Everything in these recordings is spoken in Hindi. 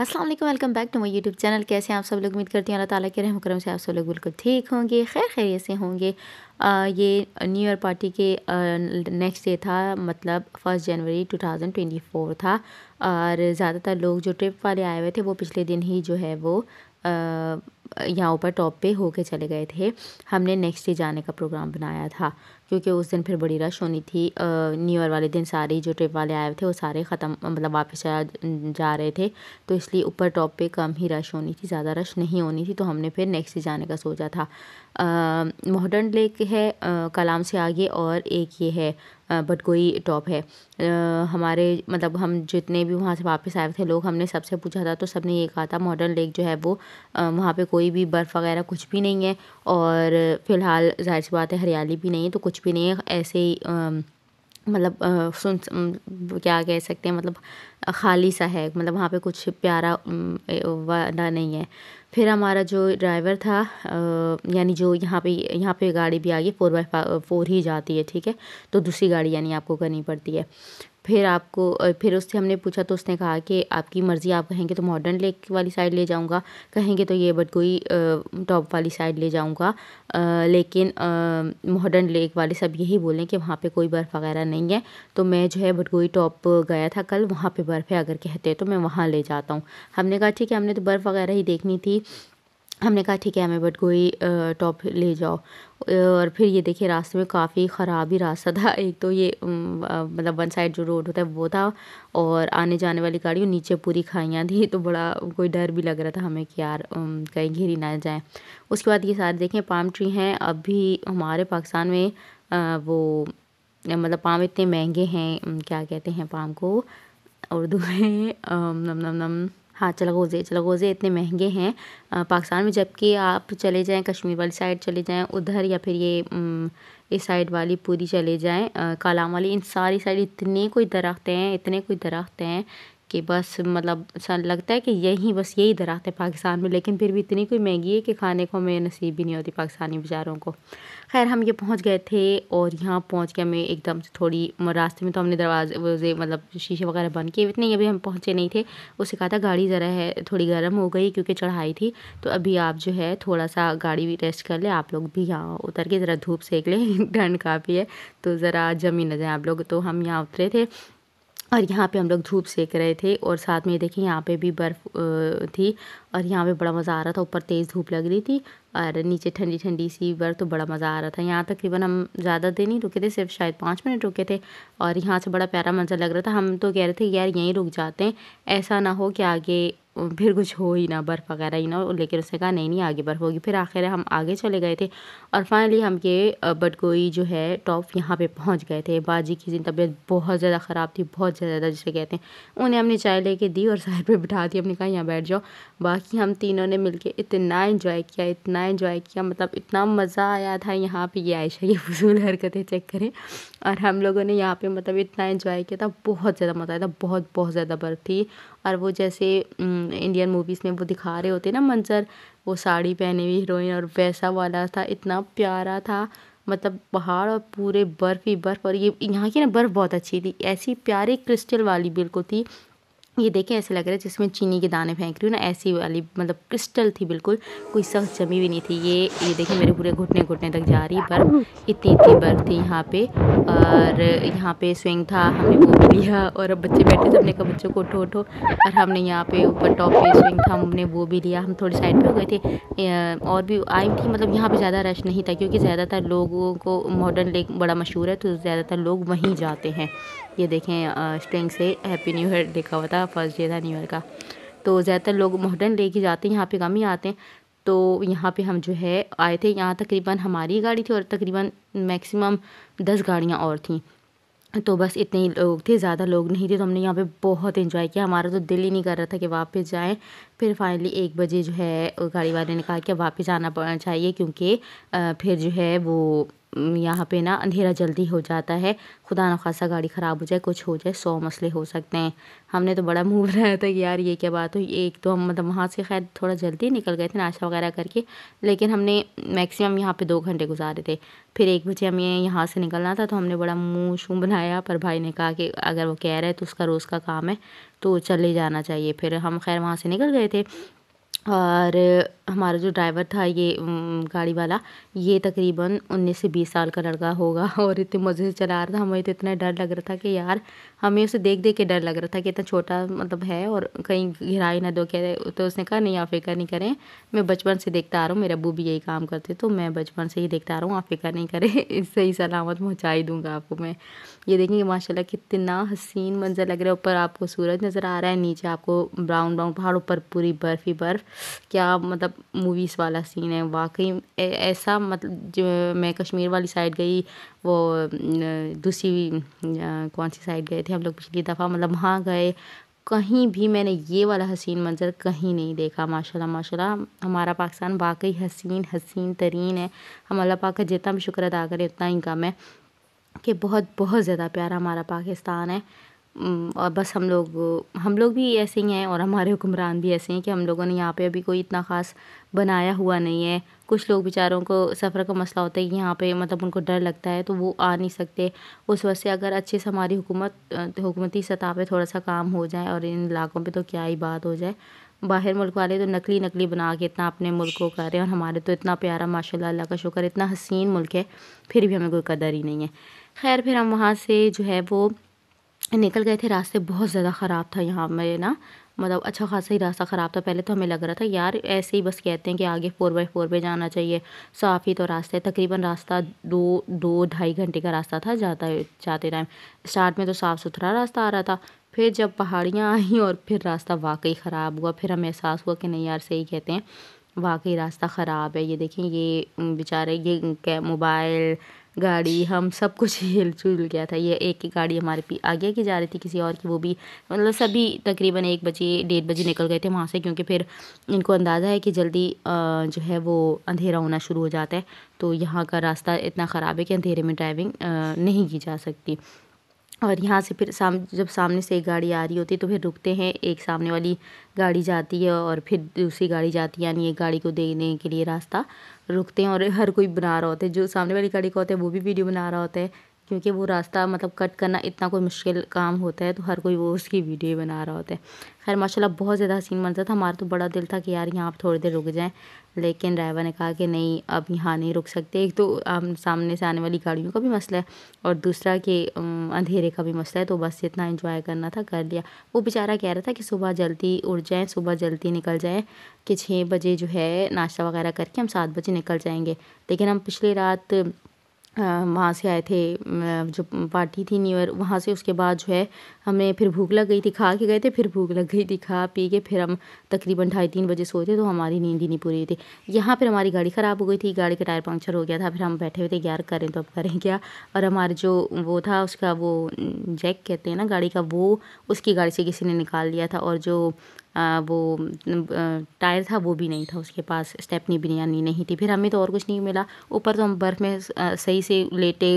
अस्सलाम वालेकुम, welcome back to my YouTube channel. कैसे हैं आप सब लोग? उम्मीद करती हूँ अल्लाह ताला के रहम करम से आप सब लोग बिल्कुल ठीक होंगे, खैर खैरियत से होंगे। ये न्यू ईयर पार्टी के नेक्स्ट डे था, मतलब 1 जनवरी 2024 था। और ज़्यादातर लोग जो ट्रिप वाले आए हुए थे वो पिछले दिन ही जो है वो यहाँ ऊपर टॉप पे होके चले गए थे। हमने नेक्स्ट डे जाने का प्रोग्राम बनाया था क्योंकि उस दिन फिर बड़ी रश होनी थी। न्यू ईयर वाले दिन सारे जो ट्रिप वाले आए हुए थे वो सारे ख़त्म, मतलब वापस जा रहे थे, तो इसलिए ऊपर टॉप पे कम ही रश होनी थी, ज़्यादा रश नहीं होनी थी। तो हमने फिर नेक्स्ट डे जाने का सोचा था। मॉडर्न लेक है कलाम से आगे, और एक ये है बटगोई टॉप है। हमारे मतलब हम जितने भी वहाँ से वापस आए थे लोग, हमने सबसे पूछा था तो सबने ये कहा था मॉडर्न लेक जो है वो वहाँ पे कोई भी बर्फ़ वगैरह कुछ भी नहीं है, और फ़िलहाल ज़ाहिर सी बात है हरियाली भी नहीं है, तो कुछ भी नहीं है, ऐसे ही मतलब क्या कह सकते हैं, मतलब खाली सा है, मतलब वहाँ पे कुछ प्यारा वाला नहीं है। फिर हमारा जो ड्राइवर था, यानी जो यहाँ पे गाड़ी भी आ गई 4x4 ही जाती है, ठीक है, तो दूसरी गाड़ी यानी आपको करनी पड़ती है। फिर उससे हमने पूछा तो उसने कहा कि आपकी मर्ज़ी, आप कहेंगे तो मॉडर्न लेक वाली साइड ले जाऊंगा, कहेंगे तो ये बटगोई टॉप वाली साइड ले जाऊंगा। लेकिन मॉडर्न लेक वाले सब यही बोलें कि वहाँ पे कोई बर्फ़ वगैरह नहीं है। तो मैं जो है बटगोई टॉप गया था कल, वहाँ पे बर्फ़ है, अगर कहते तो मैं वहाँ ले जाता हूँ। हमने कहा ठीक है, हमने तो बर्फ़ वगैरह ही देखनी थी। हमने कहा ठीक है, हमें बटगोई टॉप ले जाओ। और फिर ये देखिए रास्ते में काफ़ी ख़राब ही रास्ता था। एक तो ये मतलब वन साइड जो रोड होता है वो था, और आने जाने वाली गाड़ियों नीचे पूरी खाइयाँ थी, तो बड़ा कोई डर भी लग रहा था हमें कि यार कहीं गिर ही ना जाए। उसके बाद ये सारे देखें पाम ट्री हैं। अभी हमारे पाकिस्तान में वो मतलब पाम इतने महंगे हैं, क्या कहते हैं पाम को उर्दू में, नम नम नम, हाँ, चलगोज़े इतने महंगे हैं पाकिस्तान में। जबकि आप चले जाएं कश्मीर वाली साइड चले जाएं उधर, या फिर ये इस साइड वाली पूरी चले जाएं कालाम वाली, इन सारी साइड इतने कोई दरख्त हैं कि बस मतलब ऐसा लगता है कि बस यही दरख्त है पाकिस्तान में, लेकिन फिर भी इतनी कोई महंगी है कि खाने को हमें नसीब ही नहीं होती पाकिस्तानी बेचारों को। खैर हम ये पहुंच गए थे, और यहाँ पहुंच के हमें एकदम से थोड़ी रास्ते में तो हमने दरवाजे मतलब शीशे वगैरह बंद किए, इतने अभी हम पहुँचे नहीं थे। उससे कहा था गाड़ी ज़रा है थोड़ी गर्म हो गई क्योंकि चढ़ाई थी, तो अभी आप जो है थोड़ा सा गाड़ी भी रेस्ट कर ले, आप लोग भी यहाँ उतर के ज़रा धूप सेक लें ठंड काफ़ी है, तो ज़रा जम ही न जाए आप लोग। तो हम यहाँ उतरे थे और यहाँ पे हम लोग धूप सेक रहे थे, और साथ में देखिए यहाँ पे भी बर्फ़ थी, और यहाँ पे बड़ा मज़ा आ रहा था। ऊपर तेज़ धूप लग रही थी और नीचे ठंडी ठंडी सी बर्फ़, तो बड़ा मज़ा आ रहा था। यहाँ तकरीबन हम ज़्यादा देर नहीं रुके थे, सिर्फ शायद 5 मिनट रुके थे, और यहाँ से बड़ा प्यारा मंजर लग रहा था। हम तो कह रहे थे यार यहीं रुक जाते हैं, ऐसा ना हो कि आगे फिर कुछ हो ही ना, बर्फ़ वगैरह ही ना हो, लेकिन उसने कहा नहीं आगे बर्फ़ होगी। फिर आखिर हम आगे चले गए थे, और फाइनली हम ये बटगोई जो है टॉप यहाँ पे पहुँच गए थे। बाजी की तबीयत बहुत ज़्यादा ख़राब थी, बहुत ज़्यादा जिसे कहते हैं। उन्हें हमने चाय लेके दी और साइड पे बिठा दी, हमने कहा यहाँ बैठ जाओ। बाकी हम तीनों ने मिलके इतना एंजॉय किया, मतलब इतना मज़ा आया था यहाँ पे। ये आयशा ये फजूल हरकतें चेक करें। और हम लोगों ने यहाँ पे मतलब इतना एंजॉय किया था, बहुत ज़्यादा मज़ा आया था, बहुत ज़्यादा बर्फ़ थी। और वो जैसे इंडियन मूवीज़ में वो दिखा रहे होते ना मंजर, वो साड़ी पहने हुई हीरोइन, और वैसा वाला था, इतना प्यारा था। मतलब पहाड़ और पूरे बर्फ़ ही बर्फ़, और ये यहाँ की ना बर्फ़ बहुत अच्छी थी, ऐसी प्यारी क्रिस्टल वाली बिल्कुल थी। ये देखें ऐसे लग रहा है जिसमें चीनी के दाने फेंक रही हूँ ना, ऐसी वाली मतलब क्रिस्टल थी बिल्कुल, कोई सख्त जमी भी नहीं थी। ये देखें मेरे पूरे घुटने घुटने तक जा रही है बर्फ़, इतनी बर्फ़ थी यहाँ पे। और यहाँ पे स्विंग था, हमने वो भी लिया, और अब बच्चे बैठे थे, हमने कहा बच्चों को उठो उठो, और हमने यहाँ पे ऊपर टॉप पे स्विंग था, हमने वो भी लिया। हम थोड़ी साइड पे हो गए थे, और भी आई थी, मतलब यहाँ पे ज़्यादा रश नहीं था क्योंकि ज़्यादातर लोगों को मॉडर्न लेक बड़ा मशहूर है, तो ज़्यादातर लोग वहीं जाते हैं। ये देखें स्ट्रिंग से हैप्पी न्यू ईयर लिखा हुआ था, फर्स्ट डे था न्यू ईयर का, तो ज़्यादातर लोग मॉडर्न लेके जाते हैं, यहाँ पे कम ही आते हैं। तो यहाँ पे हम जो है आए थे, यहाँ तकरीबन हमारी गाड़ी थी और तकरीबन मैक्सिमम 10 गाड़ियाँ और थीं, तो बस इतने ही लोग थे, ज़्यादा लोग नहीं थे। तो हमने यहाँ पे बहुत एंजॉय किया, हमारा तो दिल ही नहीं कर रहा था कि वापस जाएं। फिर फाइनली 1 बजे जो है गाड़ी वाले ने कहा कि वापस आना चाहिए, क्योंकि फिर जो है वो यहाँ पे ना अंधेरा जल्दी हो जाता है, खुदा न खासा गाड़ी ख़राब हो जाए, कुछ हो जाए, 100 मसले हो सकते हैं। हमने तो बड़ा मुँह बनाया था कि यार ये क्या बात हुई। एक तो हम मतलब वहाँ से खैर थोड़ा जल्दी निकल गए थे नाश्ता वगैरह करके, लेकिन हमने मैक्सिमम यहाँ पे 2 घंटे गुजारे थे। फिर 1 बजे हमें यहाँ से निकलना था, तो हमने बड़ा मुँह शूँ बनाया, पर भाई ने कहा कि अगर वो कह रहे हैं तो उसका रोज़ का काम है, तो चले जाना चाहिए। फिर हम खैर वहाँ से निकल गए थे। और हमारा जो ड्राइवर था ये गाड़ी वाला, ये तकरीबन 19 से 20 साल का लड़का होगा और इतने मज़े से चला रहा था। हमें तो इतना डर लग रहा था कि यार, हमें उसे देख देख के डर लग रहा था कि इतना छोटा मतलब है और कहीं गिराई ना दो। क्या तो उसने कहा नहीं, आप फ़िक्र नहीं करें, मैं बचपन से देखता आ रहा हूँ, मेरे अब्बू भी यही काम करते, तो मैं बचपन से ही देखता आ रहा हूँ, आप फ़िक्र नहीं करें, सही सलामत पहुँचा ही दूँगा आपको मैं। ये देखेंगे माशाल्लाह कितना हसीन मंज़र लग रहा है। ऊपर आपको सूरज नज़र आ रहा है, नीचे आपको ब्राउन ब्राउन पहाड़, ऊपर पूरी बर्फ़ ही बर्फ़। क्या मतलब मूवीज़ वाला सीन है वाक़ई। ऐसा मतलब जो मैं कश्मीर वाली साइड गई, वो दूसरी कौन सी साइड गए थे हम लोग पिछली दफ़ा, मतलब वहाँ गए, कहीं भी मैंने ये वाला हसीन मंज़र कहीं नहीं देखा। माशाल्लाह माशाल्लाह, हमारा पाकिस्तान वाक़ई हसीन हसीन तरीन है। हम अल्लाह पाक का जितना भी शुक्र अदा करें उतना ही कम है कि बहुत बहुत ज़्यादा प्यारा हमारा पाकिस्तान है। और बस हम लोग भी ऐसे ही हैं और हमारे हुक्मरान भी ऐसे हैं कि हम लोगों ने यहाँ पे अभी कोई इतना ख़ास बनाया हुआ नहीं है। कुछ लोग बेचारों को सफ़र का मसला होता है कि यहाँ पे मतलब उनको डर लगता है, तो वो आ नहीं सकते। उस वजह से अगर अच्छे से हमारी हुकूमती सतह पे थोड़ा सा काम हो जाए, और इन इलाकों पे तो क्या ही बात हो जाए। बाहर मुल्क वाले तो नकली नकली बना के इतना अपने मुल्क को कर रहे हैं, और हमारे तो इतना प्यारा माशाल्लाह, अल्लाह का शुक्र, इतना हसीन मुल्क है, फिर भी हमें कोई कदर ही नहीं है। खैर फिर हम वहाँ से जो है वो निकल गए थे। रास्ते बहुत ज़्यादा ख़राब था यहाँ में ना, मतलब अच्छा खासा ही रास्ता ख़राब था। पहले तो हमें लग रहा था यार ऐसे ही बस कहते हैं कि आगे 4x4 पे जाना चाहिए, साफ़ ही तो रास्ता है। तकरीबन रास्ता 2-2-2.5 घंटे का रास्ता था जाते टाइम। स्टार्ट में तो साफ़ सुथरा रास्ता आ रहा था, फिर जब पहाड़ियाँ आई और फिर रास्ता वाकई ख़राब हुआ। फिर हमें एहसास हुआ कि नहीं यार, सही कहते हैं, वाकई रास्ता ख़राब है। ये देखें, ये बेचारे ये मोबाइल, गाड़ी, हम सब कुछ हिल जुल गया था। ये एक ही गाड़ी हमारे आगे की जा रही थी किसी और की, वो भी मतलब सभी तकरीबन 1 बजे 1:30 बजे निकल गए थे वहाँ से, क्योंकि फिर इनको अंदाज़ा है कि जल्दी जो है वो अंधेरा होना शुरू हो जाता है। तो यहाँ का रास्ता इतना ख़राब है कि अंधेरे में ड्राइविंग नहीं की जा सकती। और यहाँ से फिर जब सामने से एक गाड़ी आ रही होती है तो फिर रुकते हैं, एक सामने वाली गाड़ी जाती है और फिर दूसरी गाड़ी जाती है, यानी एक गाड़ी को देने के लिए रास्ता रुकते हैं। और हर कोई बना रहा होता है, जो सामने वाली गाड़ी का होता है वो भी वीडियो बना रहा होता है, क्योंकि वो रास्ता मतलब कट करना इतना कोई मुश्किल काम होता है, तो हर कोई वो उसकी वीडियो बना रहा होता है। खैर माशाल्लाह बहुत ज़्यादा हसीन मंज़र था। हमारा तो बड़ा दिल था कि यार यहाँ पर थोड़ी देर रुक जाएँ, लेकिन ड्राइवर ने कहा कि नहीं, अब यहाँ नहीं रुक सकते। एक तो सामने से आने वाली गाड़ियों का भी मसला है, और दूसरा कि अंधेरे का भी मसला है, तो बस जितना एंजॉय करना था कर लिया। वो बेचारा कह रहा था कि सुबह जल्दी उठ जाएँ, सुबह जल्दी निकल जाएँ, कि 6 बजे जो है नाश्ता वगैरह करके हम 7 बजे निकल जाएंगे। लेकिन हम पिछली रात वहाँ से आए थे, जो पार्टी थी न्यू ईयर, वहाँ से उसके बाद जो है हमें फिर भूख लग गई थी, खा के गए थे, फिर भूख लग गई थी, खा पी के फिर हम तकरीबन 2:30-3 बजे सोए थे, तो हमारी नींद ही नहीं पूरी थी। यहाँ फिर हमारी गाड़ी ख़राब हो गई थी, गाड़ी का टायर पंक्चर हो गया था। फिर हम बैठे हुए थे यार, करें तो अब करें क्या। और हमारे जो वो था उसका वो जैक कहते हैं ना गाड़ी का, वो उसकी गाड़ी से किसी ने निकाल लिया था, और जो वो टायर था वो भी नहीं था उसके पास, स्टेपनी भी नहीं थी। फिर हमें तो और कुछ नहीं मिला। ऊपर तो हम बर्फ़ में सही से लेटे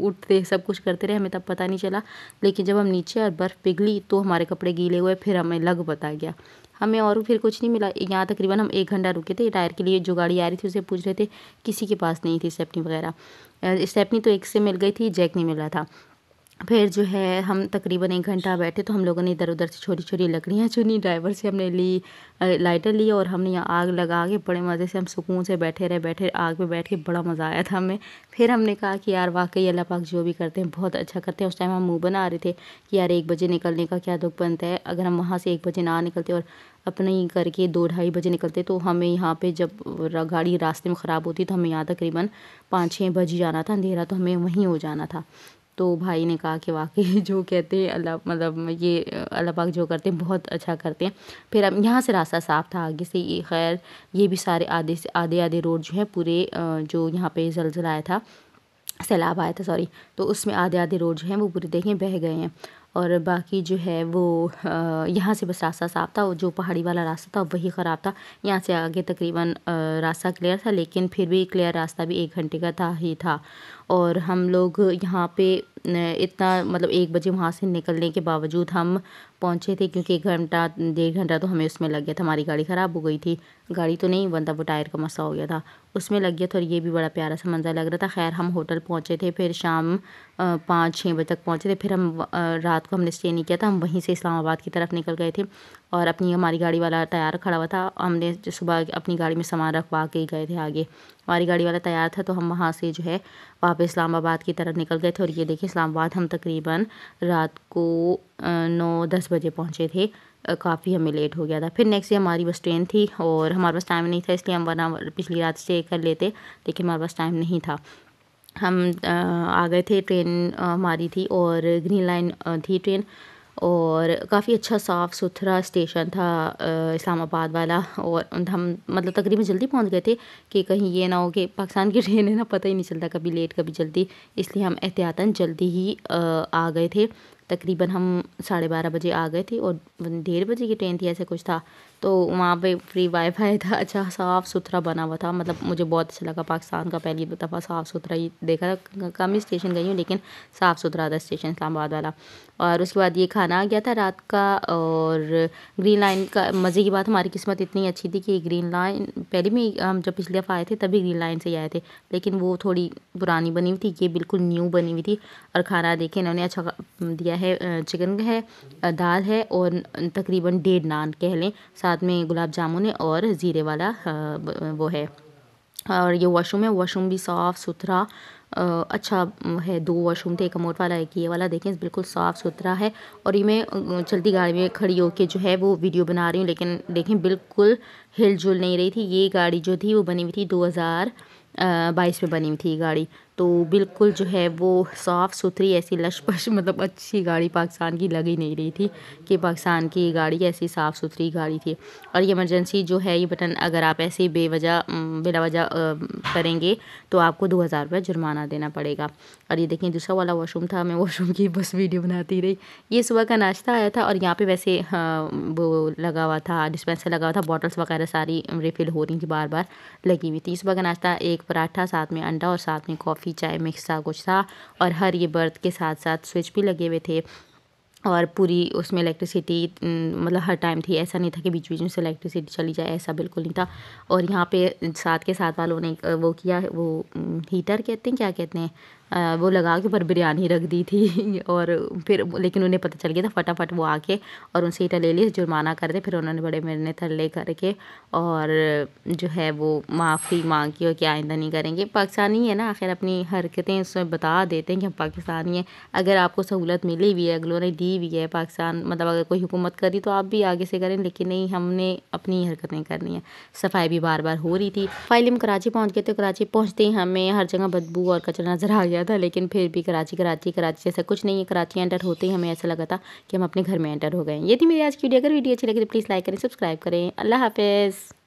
उठते सब कुछ करते रहे, हमें तब पता नहीं चला। लेकिन जब हम नीचे और बर्फ़ पिघली तो हमारे कपड़े गीले हुए, फिर हमें लग पता गया। हमें और फिर कुछ नहीं मिला। यहाँ तकरीबन हम 1 घंटा रुके थे टायर के लिए। जो गाड़ी आ रही थी उसे पूछ रहे थे, किसी के पास नहीं थी स्टेपनी वगैरह। स्टेपनी तो एक से मिल गई थी, जैक नहीं मिल रहा था। फिर जो है हम तकरीबन 1 घंटा बैठे, तो हम लोगों ने इधर उधर से छोटी छोटी लकड़ियाँ चुनी, ड्राइवर से हमने ली, लाइटर ली, और हमने यहाँ आग लगा के बड़े मज़े से हम सुकून से बैठे आग पे बैठ के बड़ा मज़ा आया था हमें। फिर हमने कहा कि यार वाकई अल्लाह पाक जो भी करते हैं बहुत अच्छा करते हैं। उस टाइम हम मुँह बना रहे थे कि यार 1 बजे निकलने का क्या दुख बनता है। अगर हम वहाँ से 1 बजे ना निकलते और अपने ही करके 2-2:30 बजे निकलते, तो हमें यहाँ पे जब गाड़ी रास्ते में ख़राब होती तो हमें यहाँ तकरीबन 5-6 बजे जाना था, अंधेरा तो हमें वहीं हो जाना था। तो भाई ने कहा कि वाकई जो कहते हैं अल्लाह, मतलब ये अल्लाह पाक जो करते हैं बहुत अच्छा करते हैं। फिर अब यहाँ से रास्ता साफ़ था आगे से। ये खैर ये भी सारे आधे रोड जो है पूरे जो यहाँ पे ज़लज़ला आया था, सैलाब आया था सॉरी, तो उसमें आधे रोड जो हैं वो पूरे देखें बह गए हैं। और बाकी जो है वो यहाँ से बस रास्ता साफ़ था, जो पहाड़ी वाला रास्ता था वही ख़राब था। यहाँ से आगे तकरीबन रास्ता क्लियर था, लेकिन फिर भी क्लियर रास्ता भी 1 घंटे का था। और हम लोग यहाँ पे इतना मतलब 1 बजे वहाँ से निकलने के बावजूद हम पहुँचे थे, क्योंकि 1 घंटा 1.5 घंटा तो हमें उसमें लग गया था। हमारी गाड़ी ख़राब हो गई थी, गाड़ी तो नहीं बनता, वो टायर का मसला हो गया था, उसमें लग गया था। और ये भी बड़ा प्यारा सा मंज़र लग रहा था। खैर हम होटल पहुँचे थे, फिर शाम 5-6 बजे तक पहुँचे थे। फिर हम रात को हमने स्टे नहीं किया था, हम वहीं से इस्लामाबाद की तरफ निकल गए थे। और हमारी गाड़ी वाला तैयार खड़ा हुआ था, हमने सुबह अपनी गाड़ी में सामान रखवा के ही गए थे आगे। हमारी गाड़ी वाला तैयार था, तो हम वहाँ से जो है वापस इस्लामाबाद की तरफ निकल गए थे। और ये देखिए इस्लामाबाद हम तकरीबन रात को 9-10 बजे पहुँचे थे। काफ़ी हमें लेट हो गया था। फिर नेक्स्ट डे हमारी बस ट्रेन थी और हमारे पास टाइम नहीं था, इसलिए हम वरना पिछली रात स्टे कर लेते, लेकिन हमारे पास टाइम नहीं था। हम आ गए थे, ट्रेन हमारी थी और ग्रीन लाइन थी ट्रेन। और काफ़ी अच्छा साफ़ सुथरा स्टेशन था इस्लामाबाद वाला। और हम मतलब तकरीबन जल्दी पहुंच गए थे कि कहीं ये ना हो कि पाकिस्तान की ट्रेन है ना, पता ही नहीं चलता, कभी लेट कभी जल्दी, इसलिए हम एहतियातन जल्दी ही आ गए थे। तकरीबन हम 12:30 बजे आ गए थे और 1:30 बजे की ट्रेन थी, ऐसे कुछ था। तो वहाँ पे फ्री वाईफाई था, अच्छा साफ़ सुथरा बना हुआ था। मतलब मुझे बहुत अच्छा लगा, पाकिस्तान का पहली दफ़ा साफ़ सुथरा ही देखा था। कम ही स्टेशन गई हूँ, लेकिन साफ़ सुथरा था स्टेशन इस्लामाबाद वाला। और उसके बाद ये खाना आ गया था रात का। और ग्रीन लाइन का मज़े की बात, हमारी किस्मत इतनी अच्छी थी कि ग्रीन लाइन पहले में हम जब पिछली दफ़ा आए थे तभी ग्रीन लाइन से ही आए थे, लेकिन वो थोड़ी पुरानी बनी हुई थी, ये बिल्कुल न्यू बनी हुई थी। और खाना देखें इन्होंने अच्छा दिया है, चिकन है, दाल है और तकरीबन 1.5 नान कह लें, साथ में गुलाब जामुन है और ज़ीरे वाला वो है। और ये वॉशरूम है, वॉशरूम भी साफ़ सुथरा अच्छा है। 2 वॉशरूम थे, एक कमोड वाला एक ये वाला, देखें बिल्कुल साफ़ सुथरा है। और ये मैं चलती गाड़ी में खड़ी होके जो है वो वीडियो बना रही हूँ, लेकिन देखें बिल्कुल हिलजुल नहीं रही थी। ये गाड़ी जो थी वो बनी हुई थी 2022 में बनी हुई थी गाड़ी, तो बिल्कुल जो है वो साफ़ सुथरी ऐसी लश-पश मतलब अच्छी गाड़ी पाकिस्तान की लग ही नहीं रही थी कि पाकिस्तान की गाड़ी ऐसी साफ़ सुथरी गाड़ी थी। और ये इमरजेंसी जो है ये बटन अगर आप ऐसे बेवजह बिला वजह करेंगे तो आपको 2000 रुपये जुर्माना देना पड़ेगा। और ये देखें दूसरा वाला वॉशरूम था, मैं वॉशरूम की बस वीडियो बनाती रही। ये सुबह का नाश्ता आया था और यहाँ पे वैसे वो लगा हुआ था, डिस्पेंसर लगा हुआ था, बॉटल्स वगैरह सारी रिफ़िल हो रही थी, बार बार लगी हुई थी। सुबह का नाश्ता एक पराठा, साथ में अंडा और साथ में कॉफ़ी चाय मिक्स था, कुछ था। और हर ये बर्थ के साथ साथ स्विच भी लगे हुए थे और पूरी उसमें इलेक्ट्रिसिटी मतलब हर टाइम थी, ऐसा नहीं था कि बीच बीच में से इलेक्ट्रिसिटी चली जाए, ऐसा बिल्कुल नहीं था। और यहाँ पे साथ के साथ वालों ने वो किया, वो हीटर कहते हैं क्या कहते हैं, वो लगा के ऊपर बिरयानी रख दी थी। और फिर लेकिन उन्हें पता चल गया था, फटाफट वो आके और उनसे हीटर ले लिए, जुर्माना कर दे। फिर उन्होंने बड़े मेरे थल्ले करके और जो है वो माफ़ी मांगी और कि आइंदा नहीं करेंगे। पाकिस्तानी है ना, आखिर अपनी हरकतें उसमें बता देते हैं कि हम पाकिस्तानी हैं। अगर आपको सहूलत मिली हुई है, अगलों ने दी हुई है, पाकिस्तान मतलब अगर कोई हुकूमत करी तो आप भी आगे से करें, लेकिन नहीं, हमने अपनी हरकतें करनी है। सफाई भी बार बार हो रही थी। फाइनली हम कराची पहुँच गए थे। कराची पहुँचते ही हमें हर जगह बदबू और कचरा नज़र आ गया था, लेकिन फिर भी कराची जैसा कुछ नहीं है। कराची एंटर होते ही हमें ऐसा लगा था कि हम अपने घर में एंटर हो गए। ये थी मेरी आज की वीडियो। अगर वीडियो अच्छी लगी तो प्लीज़ लाइक करें, सब्सक्राइब करें। अल्लाह हाफिज़।